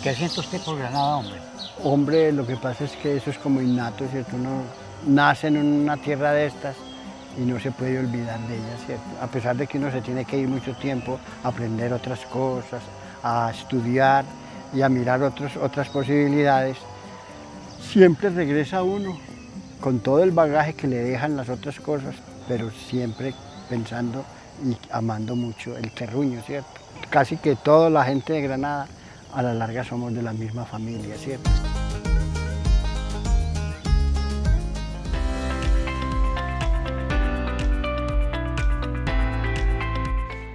¿Qué siente usted por Granada, hombre? Hombre, lo que pasa es que eso es como innato, ¿cierto? Uno nace en una tierra de estas y no se puede olvidar de ella, ¿cierto? A pesar de que uno se tiene que ir mucho tiempo a aprender otras cosas, a estudiar y a mirar otras posibilidades, siempre regresa uno con todo el bagaje que le dejan las otras cosas, pero siempre pensando y amando mucho el terruño, ¿cierto? Casi que toda la gente de Granada a la larga somos de la misma familia, ¿cierto?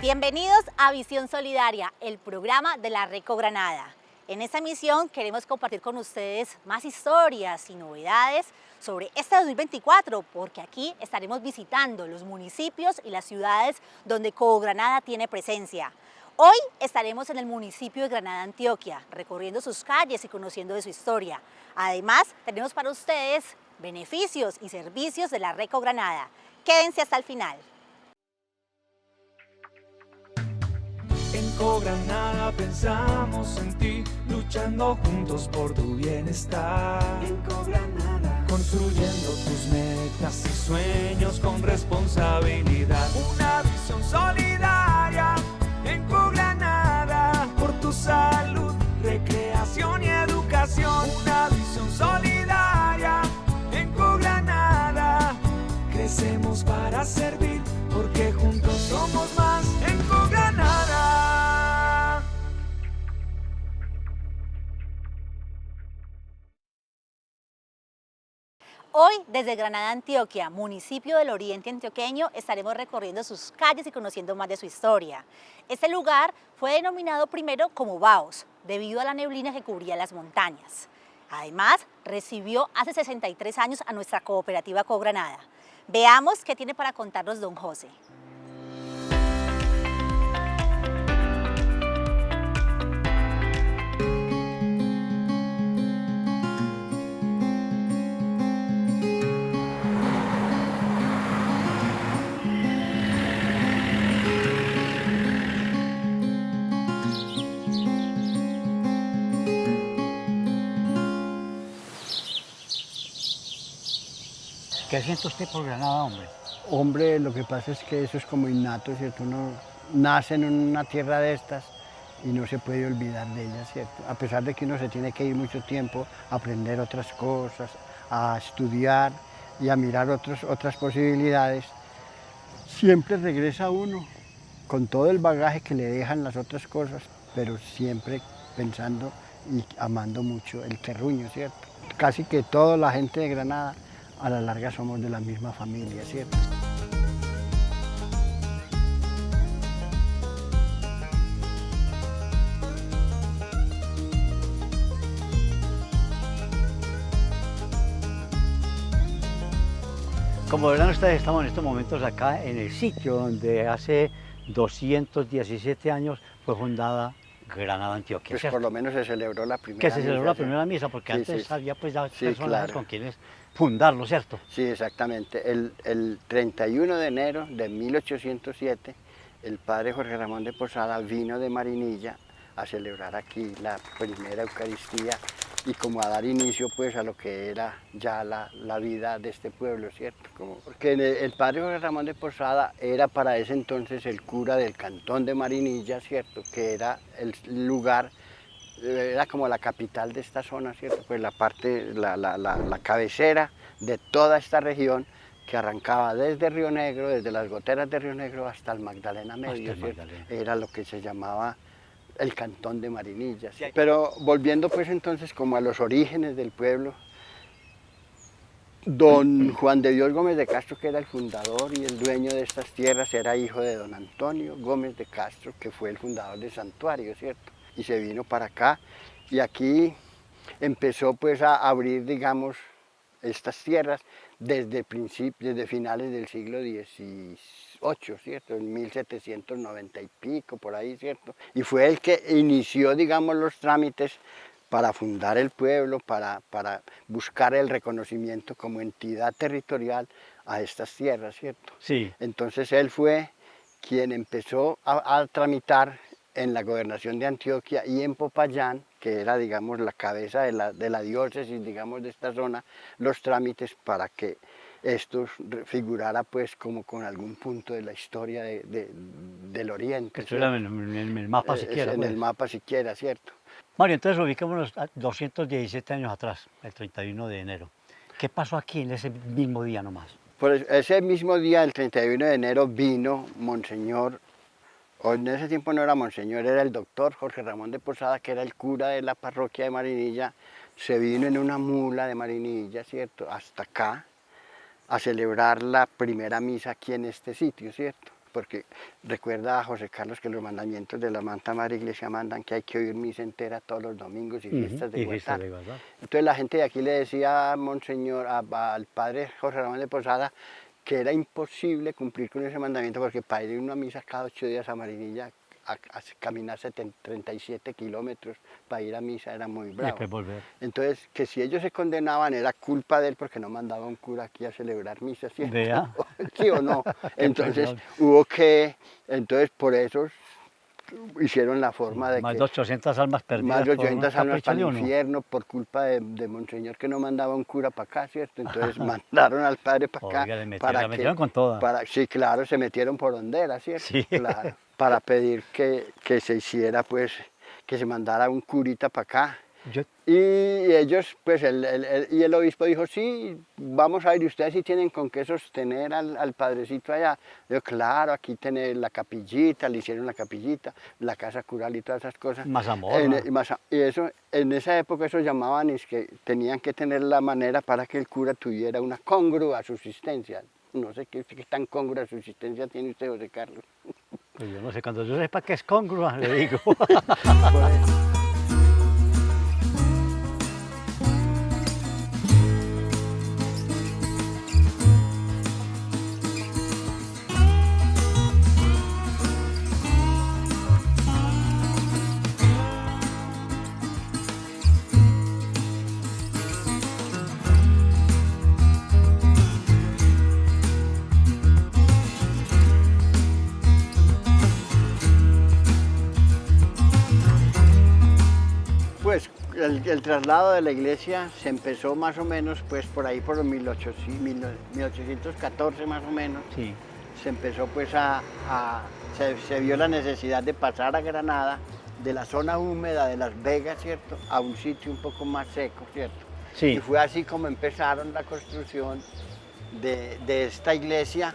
Bienvenidos a Visión Solidaria, el programa de la Reco Granada. En esta emisión queremos compartir con ustedes más historias y novedades sobre este 2024, porque aquí estaremos visitando los municipios y las ciudades donde Cogranada tiene presencia. Hoy estaremos en el municipio de Granada, Antioquia, recorriendo sus calles y conociendo de su historia. Además, tenemos para ustedes beneficios y servicios de la Reco Granada. Quédense hasta el final. En Cogranada pensamos en ti, luchando juntos por tu bienestar. En Cogranada, construyendo tus metas y sueños con responsabilidad. Una visión solidaria en Cogranada, por tu salud, recreación y educación. Una visión solidaria en Cogranada, crecemos para servir, porque juntos somos más en Cogranada. Hoy, desde Granada, Antioquia, municipio del oriente antioqueño, estaremos recorriendo sus calles y conociendo más de su historia. Este lugar fue denominado primero como Baos, debido a la neblina que cubría las montañas. Además, recibió hace 63 años a nuestra cooperativa Cogranada. Veamos qué tiene para contarnos don José. ¿Qué siente usted por Granada, hombre? Hombre, lo que pasa es que eso es como innato, ¿cierto? Uno nace en una tierra de estas y no se puede olvidar de ella, ¿cierto? A pesar de que uno se tiene que ir mucho tiempo a aprender otras cosas, a estudiar y a mirar otras posibilidades, siempre regresa uno con todo el bagaje que le dejan las otras cosas, pero siempre pensando y amando mucho el terruño, ¿cierto? Casi que toda la gente de Granada a la larga somos de la misma familia, ¿cierto? Como verán ustedes, estamos en estos momentos acá en el sitio donde hace 217 años fue fundada Granada, Antioquia, Pues ¿cierto? por lo menos se celebró la primera Que se misa, celebró la ¿sí? primera misa, porque Sí, antes sí. había pues ya Sí, personajes claro. con quienes fundarlo, ¿cierto? Sí, exactamente. El 31 de enero de 1807, el padre Jorge Ramón de Posada vino de Marinilla a celebrar aquí la primera Eucaristía y como a dar inicio pues a lo que era ya la vida de este pueblo, ¿cierto? Porque el padre Jorge Ramón de Posada era para ese entonces el cura del cantón de Marinilla, ¿cierto? Que era el lugar, era como la capital de esta zona, ¿cierto? Pues la cabecera de toda esta región que arrancaba desde Río Negro, desde las goteras de Río Negro hasta el Magdalena Medio, Hasta el ¿cierto? Magdalena. Era lo que se llamaba el cantón de Marinilla, ¿sí? Pero volviendo pues entonces como a los orígenes del pueblo, don Juan de Dios Gómez de Castro, que era el fundador y el dueño de estas tierras, era hijo de don Antonio Gómez de Castro, que fue el fundador del santuario, ¿cierto? Y se vino para acá y aquí empezó pues a abrir, digamos, estas tierras desde finales del siglo XVIII, ¿cierto? En 1790 y pico, por ahí, ¿cierto? Y fue el que inició, digamos, los trámites para fundar el pueblo, para buscar el reconocimiento como entidad territorial a estas tierras, ¿cierto? Sí. Entonces él fue quien empezó a tramitar en la gobernación de Antioquia y en Popayán, que era, digamos, la cabeza de la diócesis, digamos, de esta zona, los trámites para que esto figurara pues como con algún punto de la historia del Oriente. Que estuviera en el mapa siquiera. En pues. el mapa siquiera, ¿cierto? Mario, entonces ubiquémonos a 217 años atrás, el 31 de enero. ¿Qué pasó aquí en ese mismo día nomás? Pues ese mismo día, el 31 de enero, vino Monseñor, o en ese tiempo no era Monseñor, era el doctor Jorge Ramón de Posada, que era el cura de la parroquia de Marinilla, se vino en una mula de Marinilla, ¿cierto?, hasta acá, a celebrar la primera misa aquí en este sitio, ¿cierto? Porque recuerda a José Carlos que los mandamientos de la Santa Madre Iglesia mandan que hay que oír misa entera todos los domingos y fiestas de Guatán. Entonces la gente de aquí le decía a Monseñor, al padre José Ramón de Posada, que era imposible cumplir con ese mandamiento porque para ir a una misa cada 8 días a Marinilla, a caminar 37 kilómetros para ir a misa era muy bravo. Y después volver. Entonces, que si ellos se condenaban era culpa de él porque no mandaba un cura aquí a celebrar misa, ¿cierto? Vea. ¿Sí o no? Entonces hubo que, entonces por eso hicieron la forma de más que... de 800 almas perdidas. Más de 800 almas para el uno. infierno por culpa de Monseñor que no mandaba un cura para acá, ¿cierto? Entonces mandaron al padre para acá. Oiga, la metieron con toda. Sí, claro, se metieron por hondera, ¿cierto? Sí. Claro, para pedir que se hiciera, pues, que se mandara un curita para acá. Y ellos, pues, y el obispo dijo, sí, vamos a ver, ¿y ustedes sí tienen con qué sostener al padrecito allá? Yo, claro, aquí tiene la capillita, le hicieron la capillita, la casa cural y todas esas cosas. Más amor. Y eso, en esa época eso llamaban, es que tenían que tener la manera para que el cura tuviera una congrua subsistencia. No sé qué tan congrua subsistencia tiene usted, José Carlos. Pues yo no sé, cuando yo sepa que es congrua, le digo. Pues el traslado de la iglesia se empezó más o menos pues por ahí por 1814 más o menos. Sí. Se empezó pues se vio la necesidad de pasar a Granada de la zona húmeda de Las Vegas, ¿cierto?, a un sitio un poco más seco, ¿cierto? Sí. Y fue así como empezaron la construcción de esta iglesia,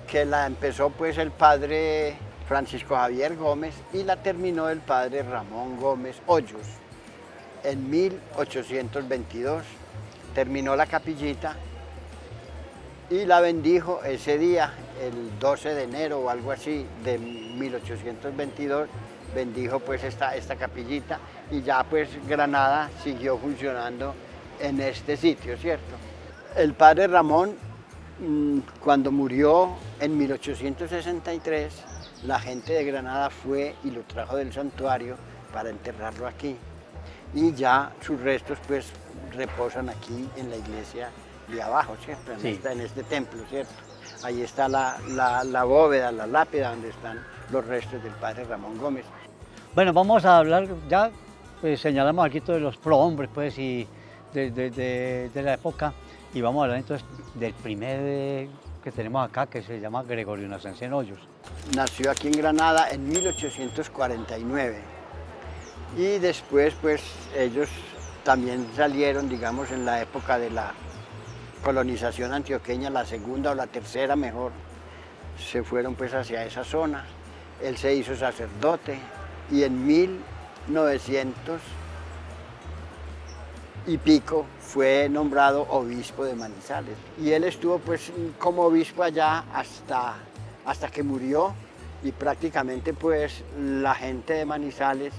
que la empezó pues el padre Francisco Javier Gómez y la terminó el padre Ramón Gómez Hoyos en 1822. Terminó la capillita y la bendijo ese día, el 12 de enero o algo así de 1822, bendijo pues esta capillita y ya pues Granada siguió funcionando en este sitio, ¿cierto? El padre Ramón, cuando murió en 1863, la gente de Granada fue y lo trajo del santuario para enterrarlo aquí. Y ya sus restos pues reposan aquí en la iglesia de abajo, ¿cierto? En este templo, ¿cierto? Ahí está la bóveda, la lápida donde están los restos del padre Ramón Gómez. Bueno, vamos a hablar, ya pues, señalamos aquí todos los prohombres pues, y de la época, y vamos a hablar entonces del primer que tenemos acá, que se llama Gregorio Nacencén Hoyos. Nació aquí en Granada en 1849 y después pues ellos también salieron, digamos, en la época de la colonización antioqueña, la segunda o la tercera mejor, se fueron pues hacia esa zona. Él se hizo sacerdote y en 1900 y pico fue nombrado obispo de Manizales. Y él estuvo pues como obispo allá hasta que murió, y prácticamente pues la gente de Manizales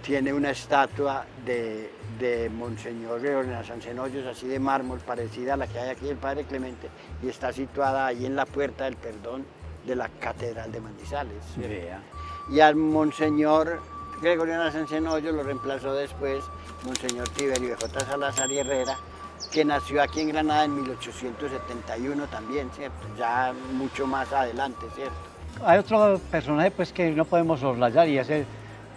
tiene una estatua de Monseñor Gregorio Nacencén Hoyos, así de mármol, parecida a la que hay aquí del Padre Clemente, y está situada ahí en la Puerta del Perdón de la Catedral de Manizales. Vea. Y al Monseñor Gregorio Nacencén Hoyos lo reemplazó después Monseñor Tiberio J. Salazar y Herrera, que nació aquí en Granada en 1871 también, ¿cierto? Ya mucho más adelante, ¿cierto? Hay otro personaje pues, que no podemos soslayar, y es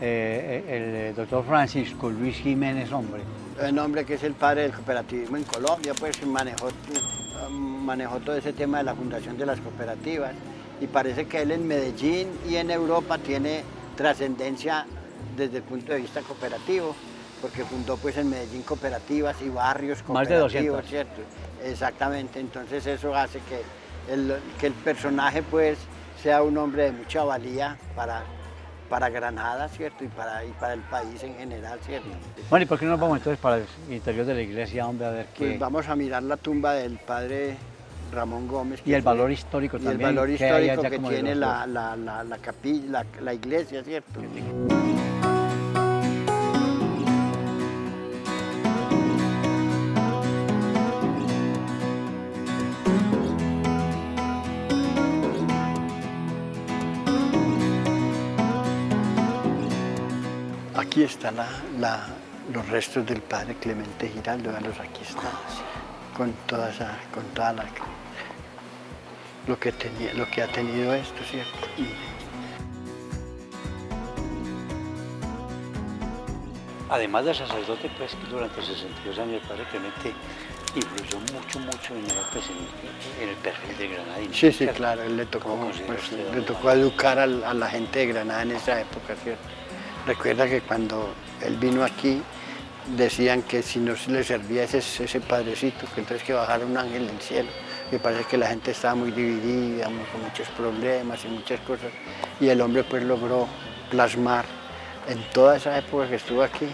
el doctor Francisco Luis Jiménez, hombre. Un hombre que es el padre del cooperativismo en Colombia, pues manejó todo ese tema de la fundación de las cooperativas. Y parece que él en Medellín y en Europa tiene trascendencia desde el punto de vista cooperativo, porque fundó pues en Medellín cooperativas y barrios Más de cooperativos, 200. ¿cierto? Exactamente, entonces eso hace que el personaje pues sea un hombre de mucha valía para Granada, ¿cierto? Y para el país en general, ¿cierto? Bueno, ¿y por qué no nos vamos entonces para el interior de la iglesia, hombre, a ver qué? Pues vamos a mirar la tumba del padre Ramón Gómez. Y el valor histórico también. Y el valor ¿qué hay histórico allá que como de tiene los dos? la capilla, la iglesia, ¿cierto? Aquí están los restos del padre Clemente Giraldo, véanlos, aquí están, con toda lo que ha tenido esto, ¿cierto? Además de sacerdote, pues durante 62 años el padre Clemente influyó mucho en el perfil de granadino. Sí, ¿cierto? claro, él le tocó, ¿Cómo considera pues, usted le tocó educar a la gente de Granada en esa época, ¿cierto? Recuerda que cuando él vino aquí decían que si no se le servía ese padrecito, que entonces que bajara un ángel del cielo, que parece que la gente estaba muy dividida, con muchos problemas y muchas cosas, y el hombre pues logró plasmar en toda esa época que estuvo aquí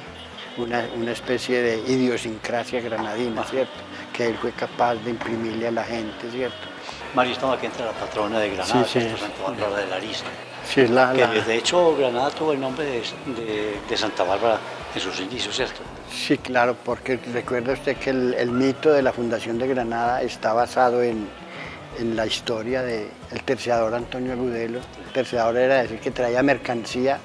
una especie de idiosincrasia granadina, ¿cierto? Que él fue capaz de imprimirle a la gente, ¿cierto? María, estamos aquí entre la patrona de Granada, Sí, sí. ¿cierto? Santa Bárbara de la Arista. Sí, es Que de hecho Granada tuvo el nombre de Santa Bárbara en sus inicios, ¿cierto? Sí, claro, porque recuerda usted que el mito de la fundación de Granada está basado en la historia del terciador Antonio Agudelo. El terciador era decir que traía mercancía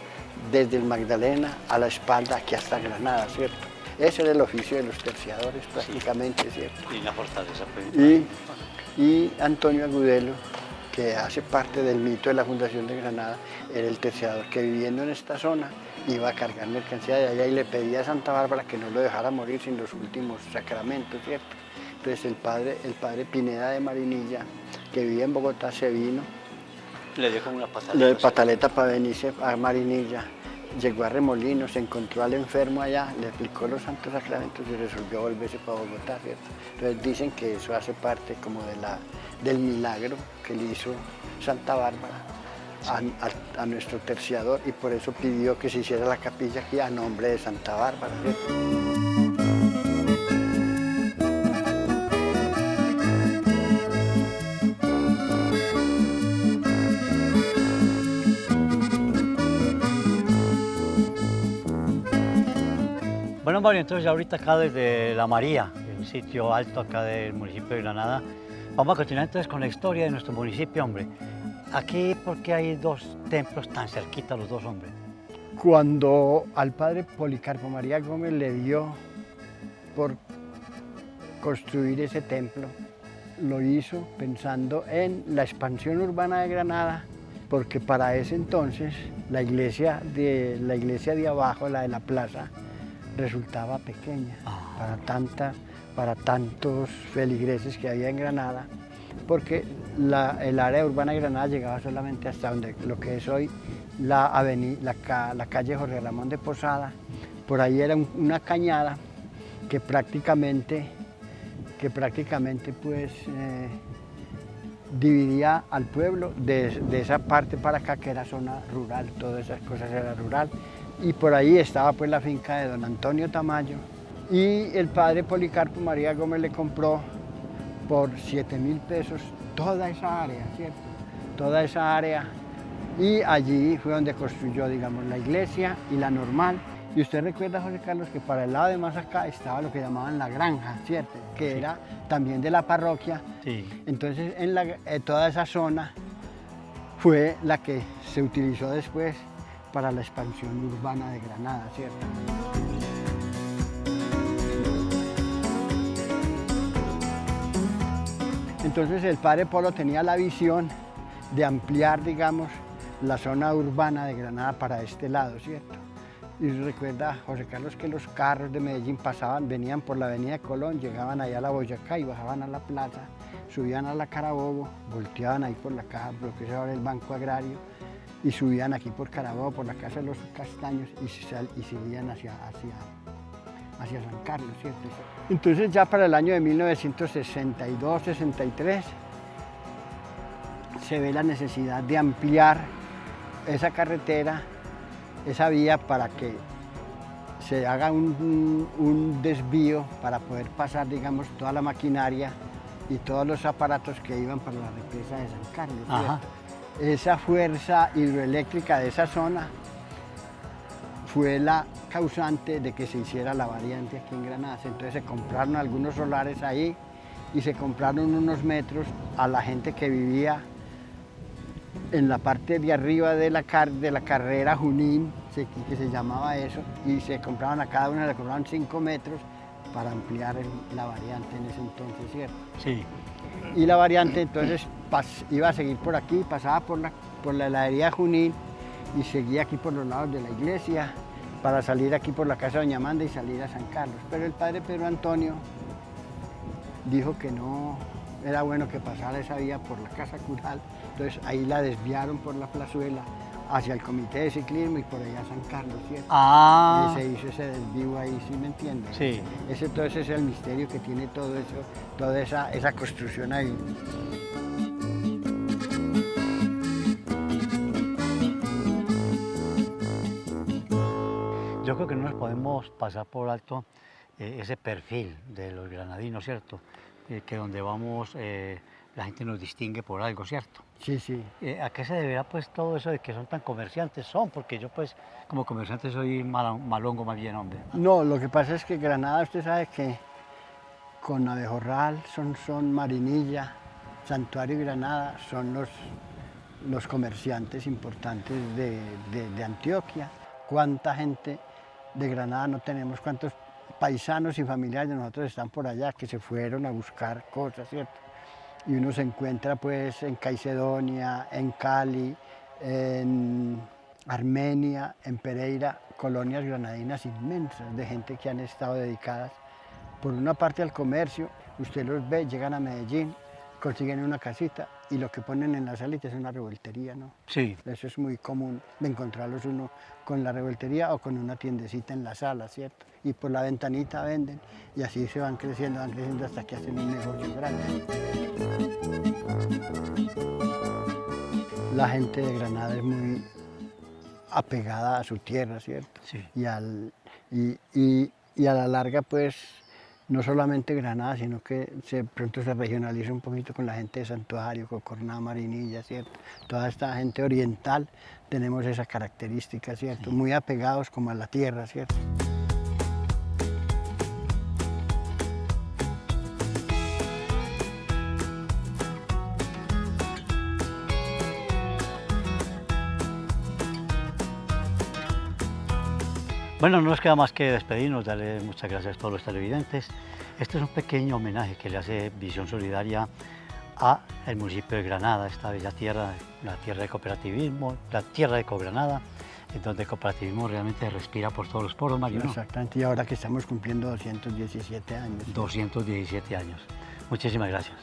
desde el Magdalena a la espalda aquí hasta Granada, ¿cierto? Ese era el oficio de los terciadores prácticamente, ¿cierto? Y una fortaleza, pues. Y Antonio Agudelo, que hace parte del mito de la fundación de Granada, era el terciador que viviendo en esta zona iba a cargar mercancía de allá y le pedía a Santa Bárbara que no lo dejara morir sin los últimos sacramentos, ¿cierto? Entonces el padre Pineda de Marinilla, que vivía en Bogotá, se vino. Le dio como una pataleta. Le dio pataleta para venirse a Marinilla. Llegó a Remolinos, se encontró al enfermo allá, le aplicó los santos sacramentos y resolvió volverse para Bogotá, ¿cierto? Entonces dicen que eso hace parte como del milagro que le hizo Santa Bárbara a nuestro terciador, y por eso pidió que se hiciera la capilla aquí a nombre de Santa Bárbara, ¿cierto? Bueno, Mario, entonces ya ahorita acá desde La María, el sitio alto acá del municipio de Granada, vamos a continuar entonces con la historia de nuestro municipio, hombre. Aquí, ¿por qué hay dos templos tan cerquitas los dos, hombres? Cuando al padre Policarpo María Gómez le dio por construir ese templo, lo hizo pensando en la expansión urbana de Granada, porque para ese entonces la iglesia de abajo, la de la plaza, resultaba pequeña para tantos feligreses que había en Granada, porque el área urbana de Granada llegaba solamente hasta donde lo que es hoy la calle Jorge Ramón de Posada. Por ahí era una cañada que prácticamente pues dividía al pueblo de esa parte para acá, que era zona rural, todas esas cosas era rural. Y por ahí estaba pues la finca de don Antonio Tamayo, y el padre Policarpo María Gómez le compró por 7.000 pesos toda esa área, ¿cierto? Toda esa área, y allí fue donde construyó, digamos, la iglesia y la normal. Y usted recuerda, José Carlos, que para el lado de más acá estaba lo que llamaban la granja, ¿cierto? Que sí, era también de la parroquia. Sí. Entonces toda esa zona fue la que se utilizó después para la expansión urbana de Granada, ¿cierto? Entonces el padre Polo tenía la visión de ampliar, digamos, la zona urbana de Granada para este lado, ¿cierto? Y recuerda, José Carlos, que los carros de Medellín pasaban, venían por la avenida Colón, llegaban allá a la Boyacá y bajaban a la plaza, subían a la Carabobo, volteaban ahí por la caja, lo que es ahora el Banco Agrario, y subían aquí por Carabobo, por la Casa de los Castaños, y seguían hacia San Carlos, ¿cierto? Entonces ya para el año de 1962-63 se ve la necesidad de ampliar esa carretera, esa vía, para que se haga un desvío para poder pasar, digamos, toda la maquinaria y todos los aparatos que iban para la represa de San Carlos, ¿cierto? Esa fuerza hidroeléctrica de esa zona fue la causante de que se hiciera la variante aquí en Granada. Entonces se compraron algunos solares ahí y se compraron unos metros a la gente que vivía en la parte de arriba de la carrera Junín, que se llamaba eso, y se compraban a cada uno, le compraban 5 metros para ampliar la variante en ese entonces, ¿cierto? Sí. Y la variante entonces iba a seguir por aquí, pasaba por la heladería Junín y seguía aquí por los lados de la iglesia para salir aquí por la casa de Doña Amanda y salir a San Carlos. Pero el padre Pedro Antonio dijo que no era bueno que pasara esa vía por la casa cural, entonces ahí la desviaron por la plazuela hacia el comité de ciclismo y por allá a San Carlos, ¿cierto? Ah. Y se hizo ese desvío ahí, ¿sí me entiendes? Sí. Ese entonces es el misterio que tiene todo eso, toda esa construcción ahí. Yo creo que no nos podemos pasar por alto ese perfil de los granadinos, ¿cierto? Que donde vamos la gente nos distingue por algo, ¿cierto? Sí, sí. ¿A qué se deberá pues todo eso de que son tan comerciantes? Porque yo pues como comerciante soy malongo más bien, hombre. No, lo que pasa es que Granada, usted sabe que con Abejorral, son Marinilla, Santuario y Granada son los comerciantes importantes de Antioquia. ¿Cuánta gente de Granada no tenemos? ¿Cuántos paisanos y familiares de nosotros están por allá que se fueron a buscar cosas, ¿cierto? Y uno se encuentra pues en Caicedonia, en Cali, en Armenia, en Pereira, colonias granadinas inmensas de gente que han estado dedicadas por una parte al comercio. Usted los ve, llegan a Medellín, consiguen una casita y lo que ponen en la salita es una revoltería, ¿no? Sí. Eso es muy común de encontrarlos uno con la revoltería o con una tiendecita en la sala, ¿cierto? Y por la ventanita venden y así se van creciendo hasta que hacen un negocio grande. La gente de Granada es muy apegada a su tierra, ¿cierto? Sí. Y a la larga, pues, no solamente Granada, sino que pronto se regionaliza un poquito con la gente de Santuario, Cocorná, Marinilla, ¿cierto? Toda esta gente oriental tenemos esa característica, ¿cierto? Sí. Muy apegados como a la tierra, ¿cierto? Bueno, no nos queda más que despedirnos, darle muchas gracias a todos los televidentes. Este es un pequeño homenaje que le hace Visión Solidaria al municipio de Granada, esta bella tierra, la tierra de cooperativismo, la tierra de Cogranada, en donde el cooperativismo realmente respira por todos los poros, Mario, ¿no? Exactamente, y ahora que estamos cumpliendo 217 años. 217 años. Muchísimas gracias.